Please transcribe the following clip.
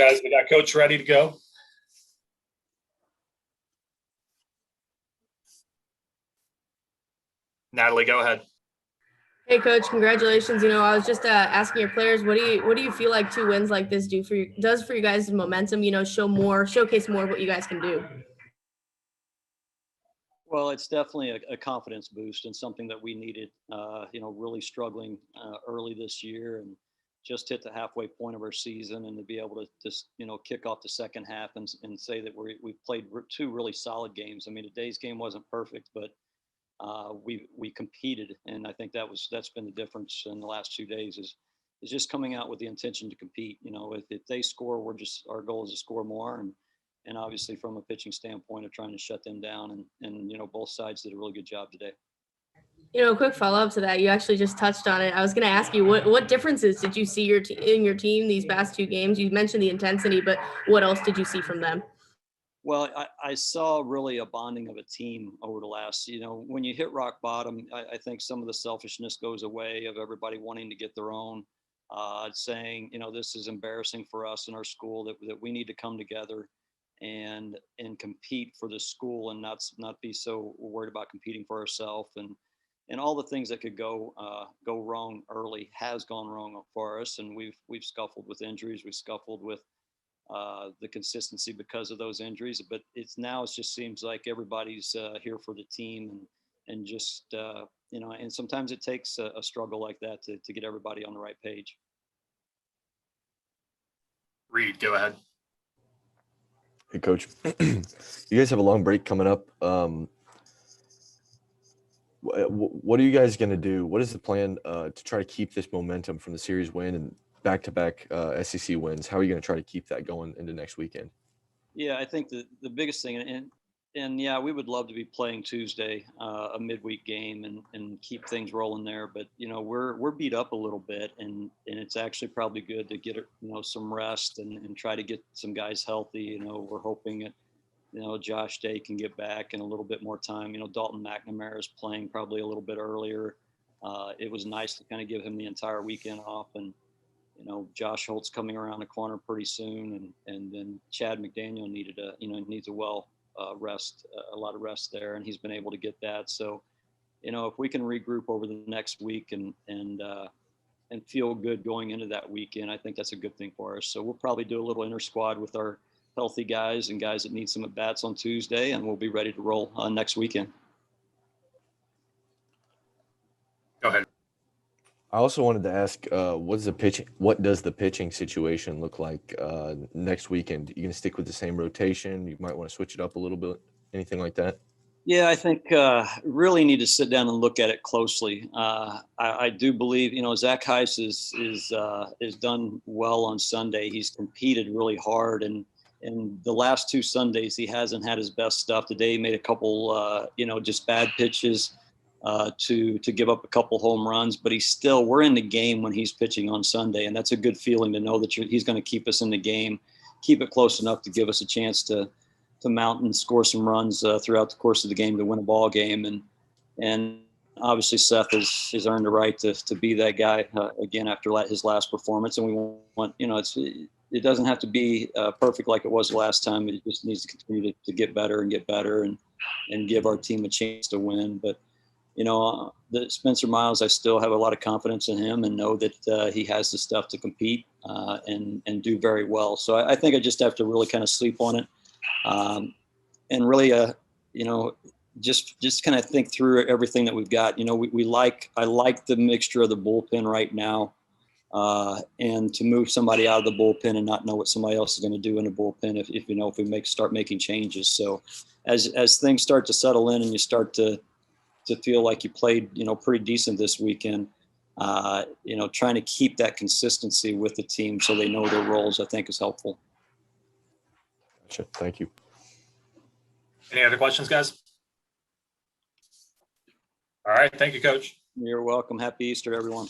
guys, we got Coach ready to go. Natalie, go ahead. Hey, Coach, congratulations. I was just asking your players, what do you feel like 2 wins like this does for you guys' momentum? Showcase more of what you guys can do. Well, it's definitely a confidence boost and something that we needed. Really struggling early this year and just hit the halfway point of our season, and to be able to just kick off the second half and say that we've played 2 really solid games. I mean, today's game wasn't perfect, but we competed, and I think that's been the difference in the last 2 days is just coming out with the intention to compete. If they score, our goal is to score more, and obviously from a pitching standpoint of trying to shut them down, and both sides did a really good job today. A quick follow-up to that, you actually just touched on it. I was going to ask you, what differences did you see in your team these past 2 games? You mentioned the intensity, but what else did you see from them? Well, I saw really a bonding of a team over the last, when you hit rock bottom, I think some of the selfishness goes away of everybody wanting to get their own, saying, this is embarrassing for us in our school, that we need to come together and compete for the school, and not be so worried about competing for ourselves, and all the things that could go wrong early has gone wrong for us, and we've scuffled with injuries, we scuffled with the consistency because of those injuries, but it just seems like everybody's here for the team, and just and sometimes it takes a struggle like that to get everybody on the right page. Reed, go ahead. Hey, Coach. You guys have a long break coming up. What are you guys going to do? What is the plan to try to keep this momentum from the series win and back-to-back SEC wins? How are you going to try to keep that going into next weekend? Yeah, I think the biggest thing, and yeah, we would love to be playing Tuesday, a midweek game, and keep things rolling there. But we're beat up a little bit, and it's actually probably good to get some rest and try to get some guys healthy. We're hoping that Josh Day can get back in a little bit more time. Dalton McNamara is playing probably a little bit earlier. It was nice to kind of give him the entire weekend off, and Josh Holt's coming around the corner pretty soon, and then Chad McDaniel needs a rest, a lot of rest there, and he's been able to get that. So, if we can regroup over the next week and feel good going into that weekend, I think that's a good thing for us. So we'll probably do a little inter squad with our healthy guys and guys that need some at bats on Tuesday, and we'll be ready to roll next weekend. Go ahead. I also wanted to ask, what does the pitching situation look like next weekend? You going to stick with the same rotation? You might want to switch it up a little bit. Anything like that? Yeah, I think really need to sit down and look at it closely. I do believe Zach Heiss is done well on Sunday. He's competed really hard, and the last 2 Sundays he hasn't had his best stuff. Today he made a couple just bad pitches to give up a couple home runs, but we're in the game when he's pitching on Sunday, and that's a good feeling to know that he's going to keep us in the game, keep it close enough to give us a chance to mount and score some runs throughout the course of the game to win a ball game, and obviously Seth has earned the right to be that guy again after his last performance, and we want it doesn't have to be perfect like it was the last time. It just needs to continue to get better and give our team a chance to win. But the Spencer Miles, I still have a lot of confidence in him and know that he has the stuff to compete and do very well. So I think I just have to really kind of sleep on it and really, just kind of think through everything that we've got. I like the mixture of the bullpen right now, and to move somebody out of the bullpen and not know what somebody else is going to do in the bullpen if we start making changes. So as things start to settle in and you start to feel like you played, pretty decent this weekend, trying to keep that consistency with the team so they know their roles, I think is helpful. Gotcha. Thank you. Any other questions, guys? All right. Thank you, Coach. You're welcome. Happy Easter, everyone.